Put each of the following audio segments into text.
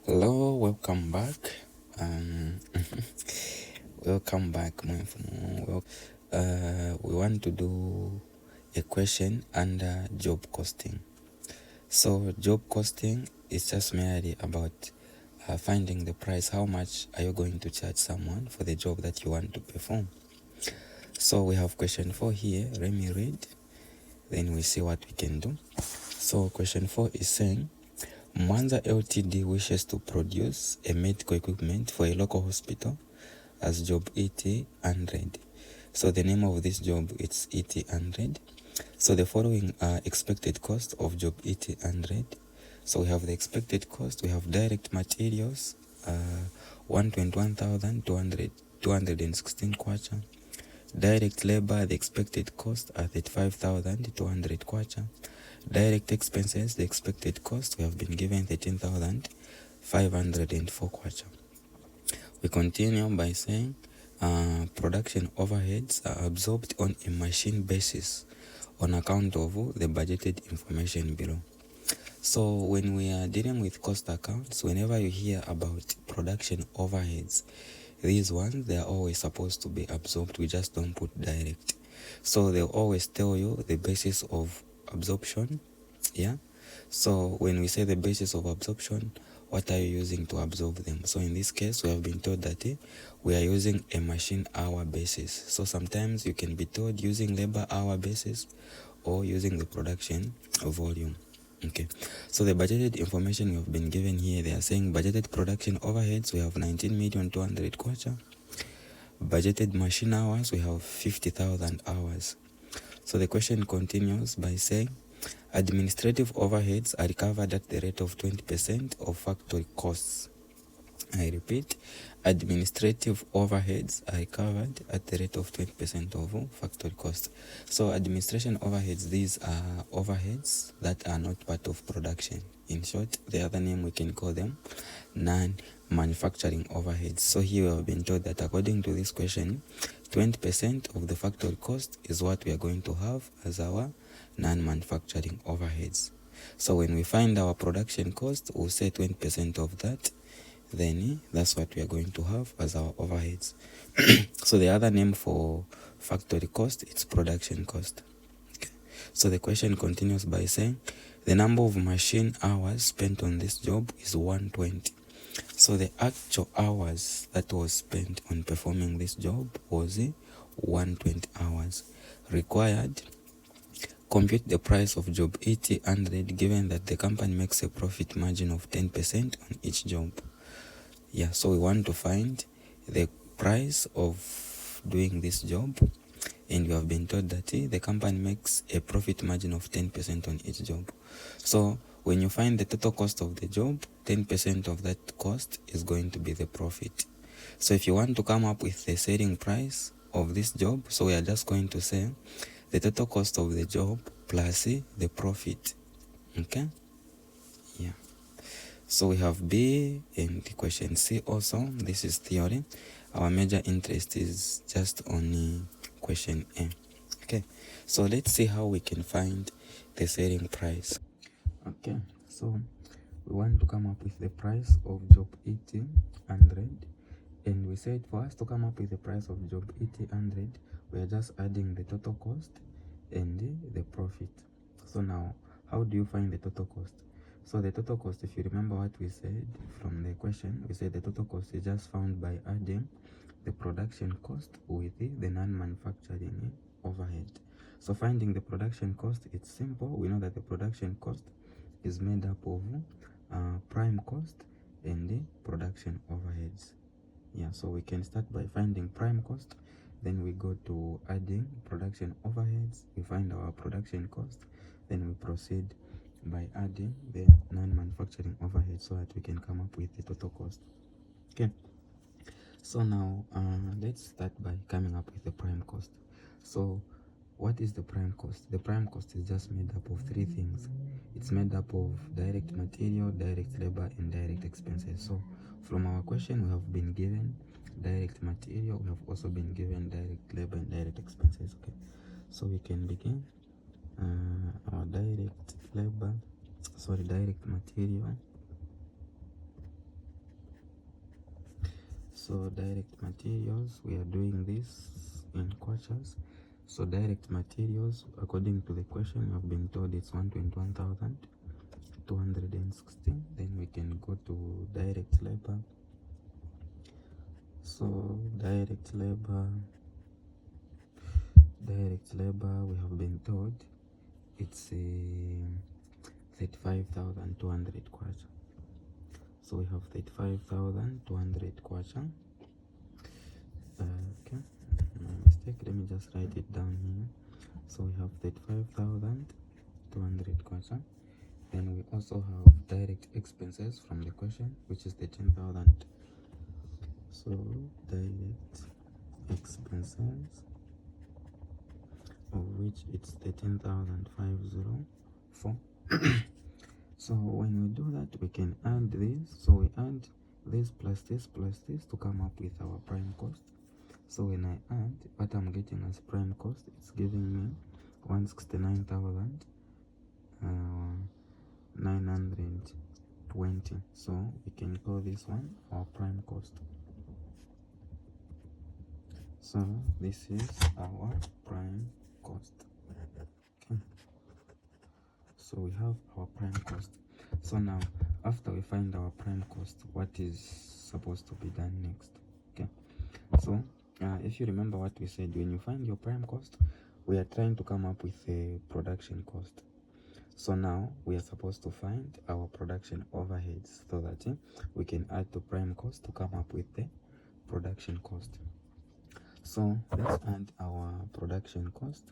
Hello, welcome back. Um, welcome back, my friend. We want to do a question under job costing. So, job costing is just merely about finding the price. How much are you going to charge someone for the job that you want to perform? So, we have question 4 here. Let me read, then we see what we can do. So, question 4 is saying, Mwanza Ltd wishes to produce a medical equipment for a local hospital as job ET100. So the name of this job is ET100. So the following are expected cost of job ET100. So we have the expected cost. We have direct materials, 121,216 kwacha. Direct labor, the expected cost are 35,200 kwacha. Direct expenses, the expected cost, we have been given 13,504 kwacha. We continue by saying production overheads are absorbed on a machine basis on account of the budgeted information below. So when we are dealing with cost accounts, whenever you hear about production overheads, these ones, they are always supposed to be absorbed. We just don't put direct. So they'll always tell you the basis of absorption. Yeah. So when we say the basis of absorption, what are you using to absorb them? So in this case, we have been told that we are using a machine hour basis. So sometimes you can be told using labor hour basis or using the production volume. Okay, so the budgeted information we have been given here, they are saying budgeted production overheads, we have 19,200,000 kwacha. Budgeted machine hours, we have 50,000 hours. So the question continues by saying, administrative overheads are recovered at the rate of 20% of factory costs. I repeat, administrative overheads are covered at the rate of 20% of factory costs. So administration overheads, these are overheads that are not part of production. In short, the other name we can call them non-manufacturing overheads. So here we have been told that according to this question, 20% of the factory cost is what we are going to have as our non-manufacturing overheads. So when we find our production cost, we'll say 20% of that, then that's what we are going to have as our overheads. So the other name for factory cost, it's production cost. Okay. So the question continues by saying the number of machine hours spent on this job is 120. So the actual hours that was spent on performing this job was 120 hours. Required, compute the price of job ET100 given that the company makes a profit margin of 10% on each job. Yeah, so we want to find the price of doing this job, and we have been told that the company makes a profit margin of 10% on each job. So when you find the total cost of the job, 10% of that cost is going to be the profit. So if you want to come up with the selling price of this job, so we are just going to say the total cost of the job plus the profit. Okay? Yeah. So we have B and question C also. This is theory. Our major interest is just on question A. Okay, so let's see how we can find the selling price. Okay, so we want to come up with the price of job ET100, and we said for us to come up with the price of job ET100, we are just adding the total cost and the profit. So now, how do you find the total cost? So the total cost, if you remember what we said from the question, we said the total cost is just found by adding the production cost with the non-manufacturing overhead. So finding the production cost, it's simple. We know that the production cost is made up of prime cost and the production overheads. Yeah, so we can start by finding prime cost, then we go to adding production overheads, we find our production cost, then we proceed by adding the non-manufacturing overhead so that we can come up with the total cost. Okay, so now let's start by coming up with the prime cost. So what is the prime cost? The prime cost is just made up of three things. It's made up of direct material, direct labor, and direct expenses. So from our question, we have been given direct material, we have also been given direct labor and direct expenses. Okay, so we can begin our direct material. So direct materials, we are doing this in kwachas. So direct materials, according to the question, we have been told it's 121,216. Then we can go to direct labor. So direct labor, we have been told it's 35,200 kwacha. So we have 35,200 kwacha. Okay, my mistake, let me just write it down here. So we have 35,200 kwacha. Then we also have direct expenses from the question, which is 13,000. So direct expenses, of which it's 13,504. So when we do that, we can add this. So we add this plus this plus this to come up with our prime cost. So when I add what I'm getting as prime cost, it's giving me 169,920. So we can call this one our prime cost. So this is our prime cost. Okay. So we have our prime cost. So now after we find our prime cost, what is supposed to be done next? Okay. So if you remember what we said, when you find your prime cost, we are trying to come up with a production cost. So now we are supposed to find our production overheads so that we can add to prime cost to come up with the production cost. So let's add our production cost,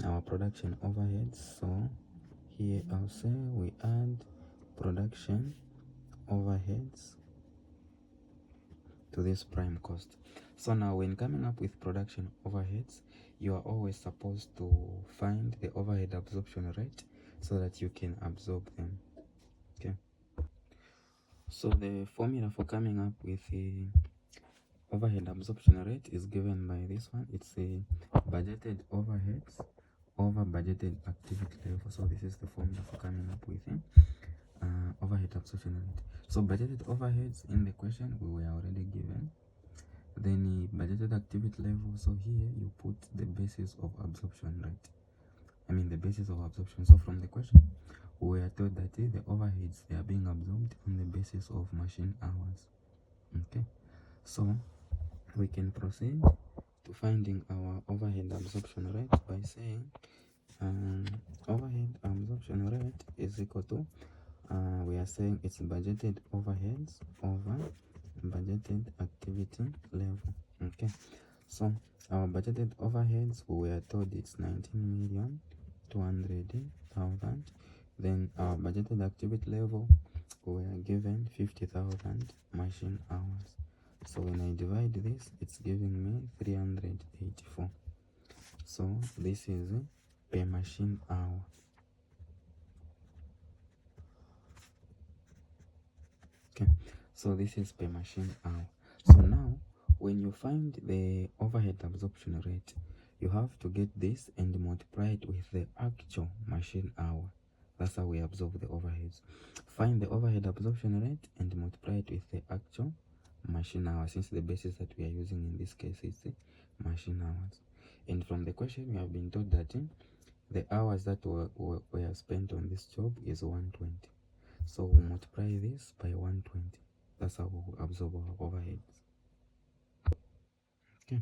our production overheads. So here I'll say we add production overheads to this prime cost. So now when coming up with production overheads, you are always supposed to find the overhead absorption rate so that you can absorb them. Okay. So the formula for coming up with the overhead absorption rate is given by this one. It's a budgeted overheads over budgeted activity level. So this is the formula for coming up with overhead absorption rate. So budgeted overheads in the question we were already given. Then budgeted activity level, so here you put the basis of absorption rate, the basis of absorption. So from the question we are told that the overheads, they are being absorbed on the basis of machine hours. Okay, so we can proceed to finding our overhead absorption rate by saying overhead absorption rate is equal to we are saying it's budgeted overheads over budgeted activity level. Okay, so our budgeted overheads, we are told it's 19,200,000. Then our budgeted activity level, we are given 50,000 machine hours. So when I divide this, it's giving me 384. So this is per machine hour. Okay, so this is per machine hour. So now when you find the overhead absorption rate, you have to get this and multiply it with the actual machine hour. That's how we absorb the overheads. Find the overhead absorption rate and multiply it with the actual machine hour, since the basis that we are using in this case is the machine hours. And from the question, we have been told that the hours that were spent on this job is 120. So we'll multiply this by 120. That's how we'll absorb our overheads. Okay,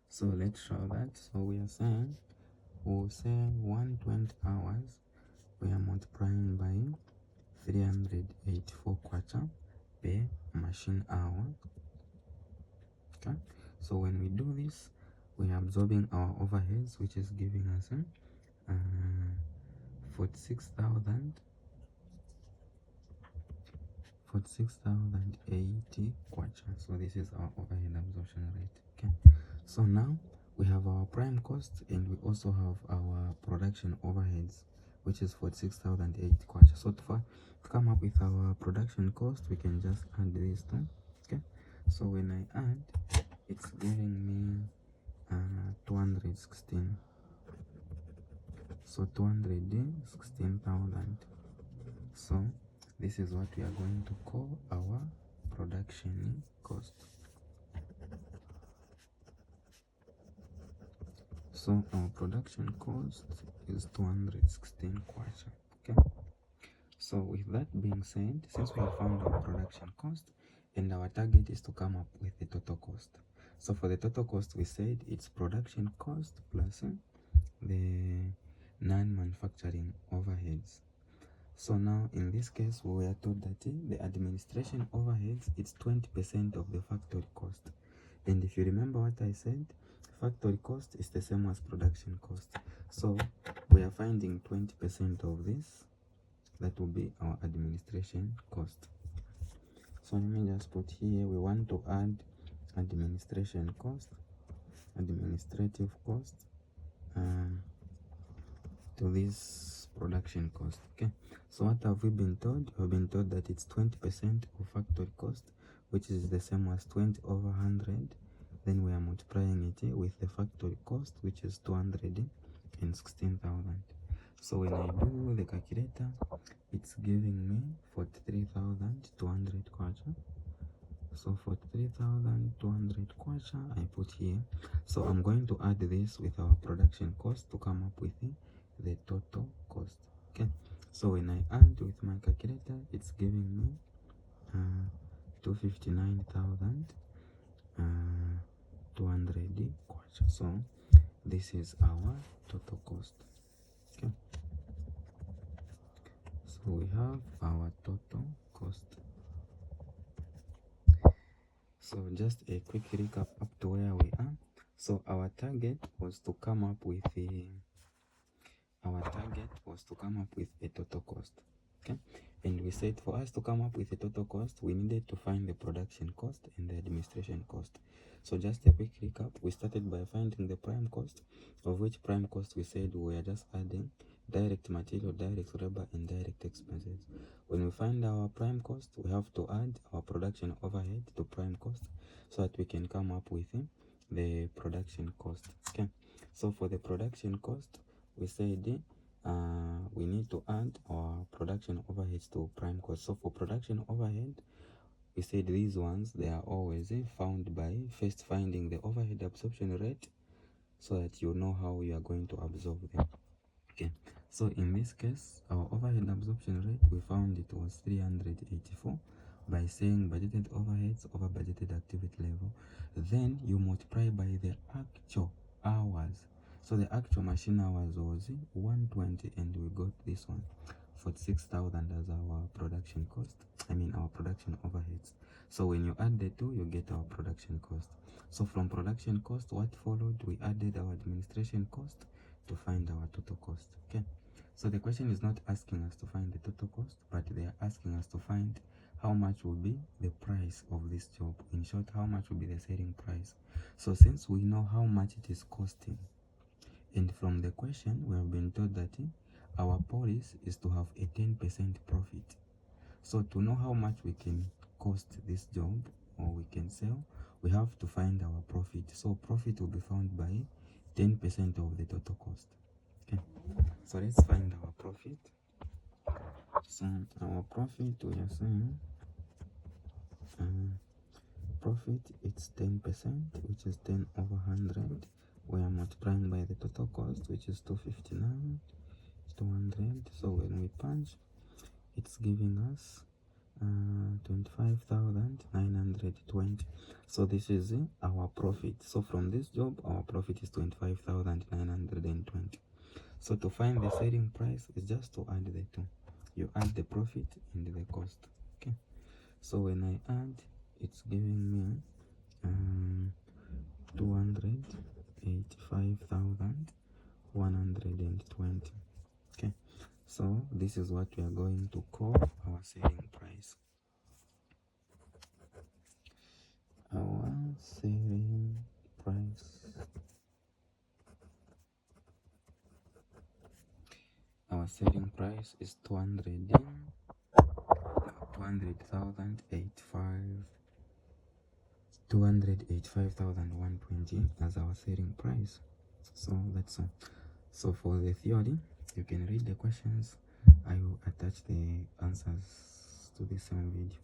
so let's show that. So we are saying, we'll say 120 hours, we are multiplying by 384 kwacha per machine hour. Okay, so when we do this, we are absorbing our overheads, which is giving us 46,080 kwacha. So this is our overhead absorption rate. Okay, so now we have our prime cost and we also have our production overheads, which is 46,080 kwacha. So to come up with our production cost, we can just add these two. Okay, so when I add, it's giving me 216. So 216,000. So this is what we are going to call our production cost. So our production cost is 216 kwacha. Okay. So with that being said, since we have found our production cost and our target is to come up with the total cost. So for the total cost, we said it's production cost plus the non-manufacturing overheads. So now in this case, we were told that the administration overheads, it's 20% of the factory cost. And if you remember what I said, factory cost is the same as production cost. So we are finding 20% of this. That will be our administration cost. So let me just put here, we want to add administration cost, administrative cost to this production cost. Okay, so what have we been told? We've been told that it's 20% of factory cost, which is the same as 20 over 100. Then we are multiplying it with the factory cost, which is 216,000. So when I do the calculator, it's giving me 43,200 kwacha. So 43,200 kwacha I put here. So I'm going to add this with our production cost to come up with the total cost. Okay, so when I add with my calculator, it's giving me 259,200 kwacha. So this is our total cost. Okay, so we have our total cost. So just a quick recap up to where we are. So our target was to come up with a total cost. Okay, and we said for us to come up with a total cost, we needed to find the production cost and the administration cost. So just a quick recap, we started by finding the prime cost, of which prime cost we said we are just adding direct material, direct labor, and direct expenses. When we find our prime cost, we have to add our production overhead to prime cost so that we can come up with the production cost. Okay, so for the production cost, we said we need to add our production overheads to prime cost. So for production overhead, we said these ones, they are always found by first finding the overhead absorption rate so that you know how you are going to absorb them. Okay, so in this case, our overhead absorption rate, we found it was 384 by saying budgeted overheads over budgeted activity level. Then you multiply by the actual hours. So the actual machine hours was 120, and we got this one, 46,000 as our production cost. Our production overheads. So when you add the two, you get our production cost. So from production cost, what followed? We added our administration cost to find our total cost. Okay, so the question is not asking us to find the total cost, but they are asking us to find how much will be the price of this job. In short, how much will be the selling price. So since we know how much it is costing, and from the question we have been told that our policy is to have a 10% profit. So to know how much we can cost this job or we can sell, we have to find our profit. So profit will be found by 10% of the total cost. Okay, so let's find our profit. So our profit, we are saying profit, it's 10%, which is 10 over 100. We are multiplying by the total cost, which is 259, 200. So when we punch, it's giving us 25,920. So this is our profit. So from this job, our profit is 25,920. So to find the selling price is just to add the two. You add the profit and the cost. Okay, so when I add, it's giving me 285,120. Okay, so this is what we are going to call our selling price. Our selling price. Our selling price is 285,120 as our selling price. So that's all. So for the theory, you can read the questions. I will attach the answers to the same video.